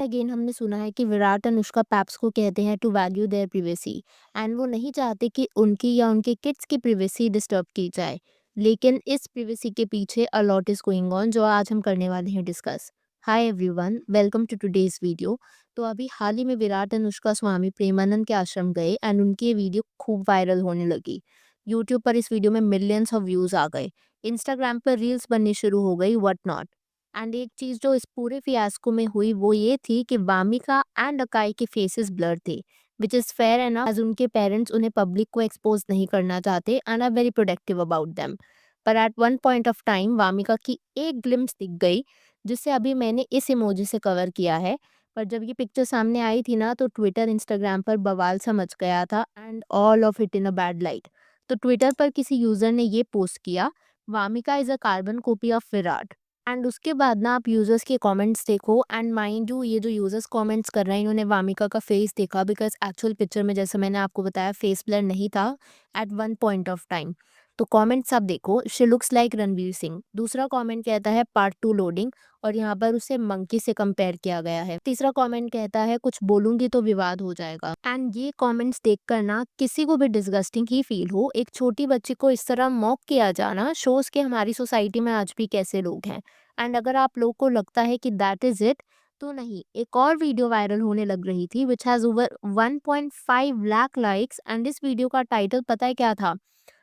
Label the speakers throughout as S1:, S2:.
S1: Again हमने सुना है कि विराट अनुष्का पैप्स को कहते हैं to value their privacy and वो नहीं चाहते कि उनकी या उनके किड्स की प्रिवेसी डिस्टर्ब की जाए। लेकिन इस प्रिवेसी के पीछे a lot is going on जो आज हम करने वाले हैं discuss. Hi everyone, welcome to today's video. तो अभी हाल ही में विराट अनुष्का स्वामी प्रेमानंद के आश्रम गए एंड उनकी ये वीडियो खूब वायरल होने लगी। यूट्यूब पर इस वीडियो में मिलियंस ऑफ व्यूज आ गए, इंस्टाग्राम पर रील्स बननी शुरू हो गई, व्हाट नॉट। एंड एक चीज जो इस पूरे फियास्को में हुई वो ये थी कि वामिका एंड अकाई के फेसेस ब्लर थे, which is fair enough as उनके पेरेंट्स उन्हें पब्लिक को एक्सपोज नहीं करना चाहते and are very protective about them. पर at one point of time Vamika की एक ग्लिम्स दिख गई, जिसे अभी मैंने इस इमोजी से कवर किया है। पर जब ये पिक्चर सामने आई थी ना तो ट्विटर इंस्टाग्राम पर बवाल सा मच गया था and all of it in a bad light. तो ट्विटर पर किसी यूजर ने ये पोस्ट किया, Wamiqa is a carbon copy of Virat. And उसके बाद ना आप यूजर्स के कमेंट्स देखो एंड माइंड यू, ये जो यूजर्स कमेंट्स कर रहे हैं इन्होंने वामिका का फेस देखा, बिकॉज एक्चुअल पिक्चर में जैसे मैंने आपको बताया फेस ब्लर नहीं था at one point of time. तो कमेंट्स आप देखो, she looks like Ranveer Singh. दूसरा कमेंट कहता है पार्ट 2 लोडिंग, और यहाँ पर उसे मंकी से कंपेयर किया गया है। तीसरा कमेंट कहता है कुछ बोलूंगी तो विवाद हो जाएगा। एंड ये कमेंट्स देखकर ना किसी को भी डिस्गस्टिंग ही फील हो, एक छोटी बच्ची को इस तरह मॉक किया जाना शोज कि हमारी सोसाइटी में आज भी कैसे लोग हैं। एंड अगर आप लोग को लगता है कि दैट इज इट, तो नहीं, एक और वीडियो वायरल होने लग रही थी which has over 1.5 lakh likes and इस वीडियो का टाइटल पता है क्या था?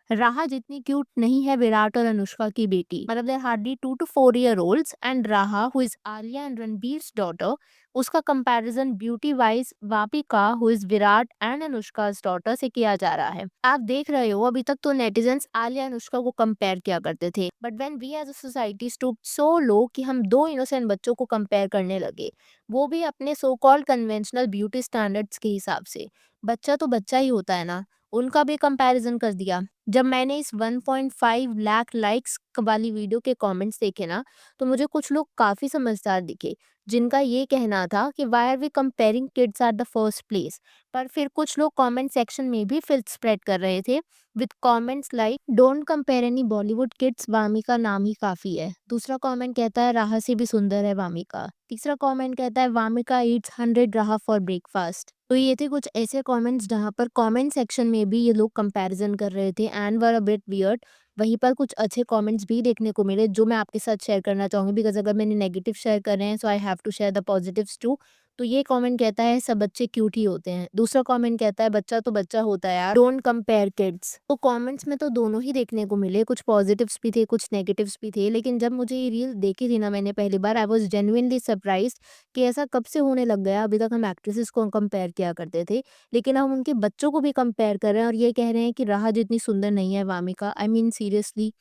S1: राहा जितनी क्यूट नहीं है विराट और अनुष्का की बेटी, मतलब there hardly 2 to 4 year olds and Raha who is Alia and Ranbir's daughter, उसका comparison beauty wise Vamika who is Virat and Anushka daughter से किया जा रहा है। आप देख रहे हो अभी तक तो नेटिजन्स आलिया अनुष्का को कंपेयर किया करते थे, but when we as a society stoop so low कि हम दो इनोसेंट बच्चों को कंपेयर करने लगे, वो भी अपने so called conventional beauty standards के हिसाब से। बच्चा तो बच्चा ही होता है ना, उनका भी कंपैरिजन कर दिया। जब मैंने इस 1.5 लाख लाइक्स वाली वीडियो के कमेंट्स देखे ना, तो मुझे कुछ लोग काफी समझदार दिखे, जिनका ये कहना था कि why are we comparing kids at the first place. पर फिर कुछ लोग कमेंट सेक्शन में भी फिर स्प्रेड कर रहे थे with comments like don't compare any Bollywood kids, Wamiqa नाम ही काफी है। दूसरा कमेंट कहता है राहा से भी सुंदर है वामिका। तीसरा कमेंट कहता है वामिका ईट्स 100 राहा फॉर ब्रेकफास्ट। तो ये थे कुछ ऐसे कमेंट्स जहाँ पर कमेंट सेक्शन में भी ये लोग कंपैरिजन कर रहे थे and were a bit weird. वहीं पर कुछ अच्छे कमेंट्स भी देखने को मिले जो मैं आपके साथ शेयर करना चाहूंगी, बिकॉज अगर मैंने नेगेटिव शेयर कर रहे हैं so I have to share the positives too. तो ये कमेंट कहता है सब बच्चे क्यूट ही होते हैं। दूसरा कमेंट कहता है बच्चा तो बच्चा होता है यार, डोंट कंपेयर किड्स। तो कमेंट्स में तो दोनों ही देखने को मिले, कुछ पॉजिटिव्स भी थे कुछ नेगेटिव्स भी थे, लेकिन जब मुझे ये रील देखी थी ना मैंने पहली बार, आई वॉज जेन्युइनली सरप्राइज कि ऐसा कब से होने लग गया। अभी तक हम एक्ट्रेसेस को कंपेयर किया करते थे, लेकिन हम उनके बच्चों को भी कंपेयर कर रहे हैं और ये कह रहे हैं कि राह जितनी सुंदर नहीं है वामिका। I mean seriously.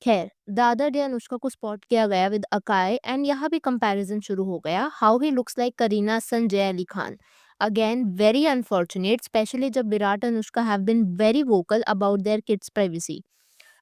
S1: खैर, द अदर डे अनुष्का को स्पॉट किया गया विद अकाई एंड यहाँ भी कंपैरिजन शुरू हो गया, how he looks like Kareena son Jeh Ali Khan. Again very unfortunate, specially जब Virat Anushka have been very vocal about their kids privacy.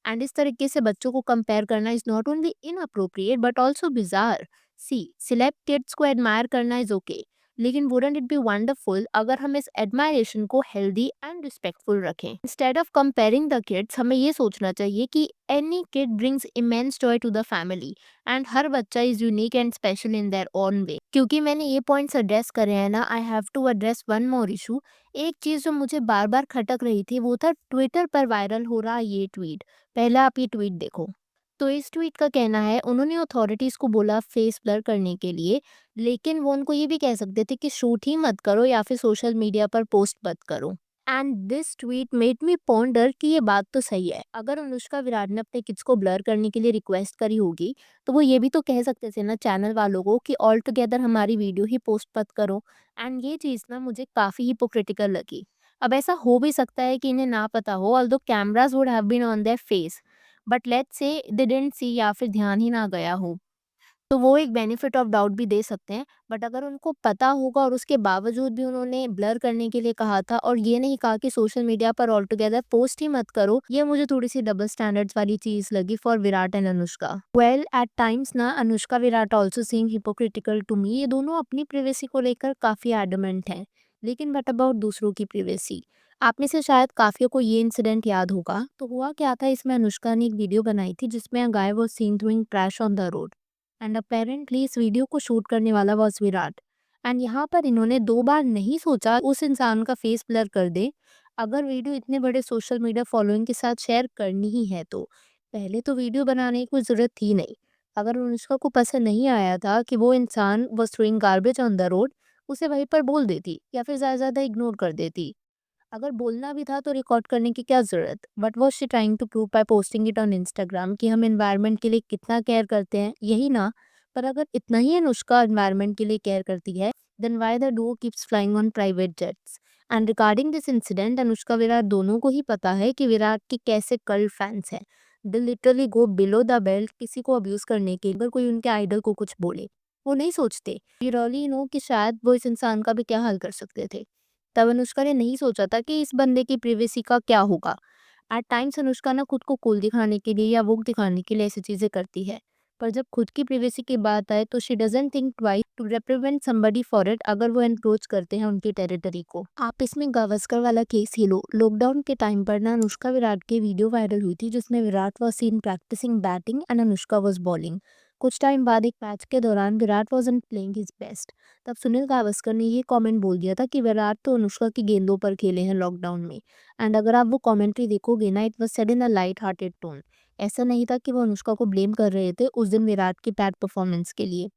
S1: And इस तरीके से बच्चों को कंपेयर करना is not only inappropriate but also bizarre. See, select kids को एडमायर करना इज ओके, लेकिन वुडंट इट बी वंडरफुल अगर हम इस एडमायरेशन को हेल्दी एंड रिस्पेक्टफुल रखें। Instead of comparing the kids, हमें ये सोचना चाहिए कि any kid brings immense joy to the family and हर बच्चा is unique and special in their own way. क्योंकि मैंने ये पॉइंट्स एड्रेस करे हैं ना, I have to address one more issue. एक चीज जो मुझे बार बार खटक रही थी वो था ट्विटर पर वायरल हो रहा ये ट्वीट। पहला आप ये ट्वीट देखो। तो इस ट्वीट का कहना है उन्होंने अथॉरिटीज को बोला फेस ब्लर करने के लिए, लेकिन वो उनको ये भी कह सकते थे कि शूट ही मत करो या फिर सोशल मीडिया पर पोस्ट मत करो। And this tweet made me ponder कि ये बात तो सही है, अगर अनुष्का विराट ने अपने किड्स को ब्लर करने के लिए रिक्वेस्ट करी होगी तो वो ये भी तो कह सकते थे ना चैनल वालों को कि ऑल टुगेदर हमारी वीडियो ही पोस्ट मत करो। एंड ये चीज़ ना मुझे काफ़ी हिपोक्रिटिकल लगी। अब ऐसा हो भी सकता है कि इन्हें ना पता हो, although cameras would have been on their face, but let's say they didn't see या फिर ध्यान ही ना गया हो, तो वो एक बेनिफिट ऑफ डाउट भी दे सकते हैं। बट अगर उनको पता होगा और उसके बावजूद भी उन्होंने ब्लर करने के लिए कहा था और ये नहीं कहा कि सोशल मीडिया पर ऑल टुगेदर पोस्ट ही मत करो, ये मुझे थोड़ी सी डबल स्टैंडर्ड्स वाली चीज लगी for Virat and Anushka. Well, at times ना Anushka Virat also seem hypocritical to me. ये दोनों अपनी प्रिवेसी को लेकर काफी एडमेंट हैं, लेकिन बट अबाउट दूसरों की प्रिवेसी। आप में से शायद काफियों को ये इंसिडेंट याद होगा। तो हुआ क्या था, इसमें अनुष्का ने एक वीडियो बनाई थी जिसमें a guy was seen throwing trash on the road and apparently इस वीडियो को शूट करने वाला वाज विराट। एंड यहाँ पर इन्होंने 2 बार नहीं सोचा उस इंसान का फेस ब्लर कर दें, अगर वीडियो इतने बड़े सोशल मीडिया फॉलोइंग के साथ शेयर करनी ही है तो। पहले तो वीडियो बनाने की कोई ज़रूरत थी नहीं। अगर अनुष्का को पसंद नहीं आया था कि वो इंसान was throwing garbage on the road, उसे वहीं पर बोल देती या फिर ज़्यादा से ज़्यादा इग्नोर कर देती। अगर बोलना भी था तो रिकॉर्ड करने की क्या ज़रूरत? What was she trying to prove by posting it on Instagram कि हम एनवायरनमेंट के लिए कितना केयर करते हैं, यही ना? पर अगर इतना ही अनुष्का एनवायरनमेंट के लिए केयर करती है, then why the duo keeps flying on private jets? And regarding this incident, Anushka Virat दोनों को ही पता है कि विराट के कैसे कल्ट फैंस हैं। They literally go below the belt किसी को अब्यूज़ करने के लिए, अगर कोई उनके आइडल को कुछ बोले। वो नहीं सोचते, वी रियली नो कि शायद वो इस इंसान का भी क्या हाल कर सकते थे। तब अनुष्का ने नहीं सोचा था कि इस बंदे की प्रिवेसी का क्या होगा। एट टाइम्स अनुष्का ना खुद को कूल दिखाने के लिए या वोक दिखाने के लिए ऐसी चीज़ें करती है। पर जब खुद की प्रिवेसी की बात आए तो she doesn't think twice to reprimand somebody for it अगर वो एनक्रोच करते हैं उनकी टेरिटरी को। आप इसमें गावस्कर वाला केस ही लो। लॉकडाउन के टाइम पर ना अनुष्का विराट की वीडियो वायरल हुई थी जिसमें Virat was seen practising batting and Anushka was bowling. कुछ टाइम बाद एक मैच के दौरान Virat wasn't playing his best. तब सुनील गावस्कर ने ये कमेंट बोल दिया था कि विराट तो अनुष्का की गेंदों पर खेले हैं लॉकडाउन में। एंड अगर आप वो कमेंट्री देखोगे ना, it was said in a light hearted tone. ऐसा नहीं था कि वो अनुष्का को ब्लेम कर रहे थे उस दिन विराट की बैड परफॉर्मेंस के लिए।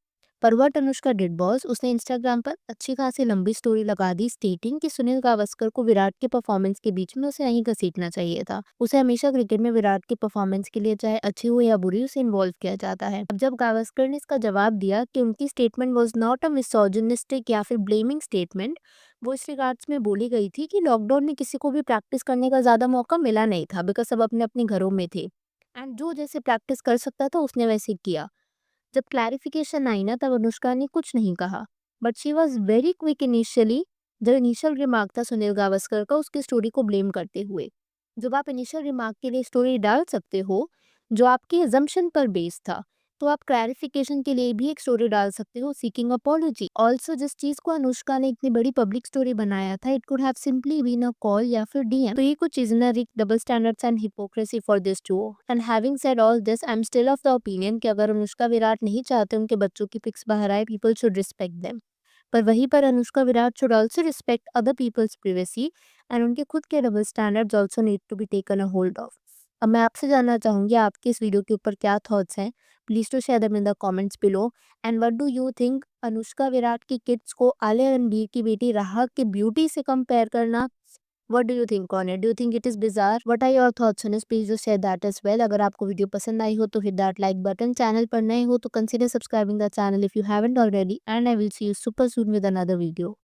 S1: पर व्हाट अनुष्का डिड वाज उसने इंस्टाग्राम पर अच्छी खासी लंबी स्टोरी लगा दी स्टेटिंग कि सुनील गावस्कर को विराट के परफॉर्मेंस के बीच में उसे नहीं घसीटना चाहिए था। उसे हमेशा क्रिकेट में विराट की परफॉर्मेंस के लिए चाहे अच्छी हो या बुरी उसे इन्वॉल्व किया जाता है। अब जब गावस्कर ने इसका जवाब दिया कि उनकी statement was not a misogynistic या फिर ब्लेमिंग स्टेटमेंट, वो इस रिगार्ड्स में बोली गई थी कि लॉकडाउन में किसी को भी प्रैक्टिस करने का ज़्यादा मौका मिला नहीं था बिकॉज सब अपने अपने घरों में थे एंड जो जैसे प्रैक्टिस कर सकता था उसने वैसे किया। जब क्लैरिफिकेशन आई ना तब अनुष्का ने कुछ नहीं कहा, but she was very quick initially. जब इनिशियल रिमार्क था सुनील गावस्कर का उसकी स्टोरी को ब्लेम करते हुए। जब आप इनिशियल रिमार्क के लिए स्टोरी डाल सकते हो जो आपकी एजम्पशन पर बेस्ड था, तो आप क्लैरिफिकेशन के लिए भी एक स्टोरी डाल सकते हो सीकिंग अपॉलॉजी। ऑल्सो जिस चीज को अनुष्का ने इतनी बड़ी पब्लिक स्टोरी बनाया था, it could have simply been a call या फिर डीएम। तो ये कुछ चीजें ना reek double standards and hypocrisy for this too. And having said all this, I am still of the opinion कि अगर अनुष्का विराट नहीं चाहते उनके बच्चों की पिक्स बाहर आए, पीपल शुड रिस्पेक्ट देम। पर वहीं पर Anushka Virat should also respect other people's privacy and उनके खुद के double standards also need to be taken a hold of. अब मैं आपसे जानना चाहूंगी आपके इस वीडियो के ऊपर क्या थॉट्स हैं। Please to share them in the comments below. And what do you think, Anushka Virat की किड्स को आलिया रणबीर की बेटी राहा की ब्यूटी से कंपेयर करना, what do you think on it? Do you think it is bizarre? What are your thoughts on this? Please do share that as well. अगर आपको वीडियो पसंद आई हो तो hit that like button. Channel पर नए हो तो consider subscribing the channel if you haven't already, and I will see you super soon with another video.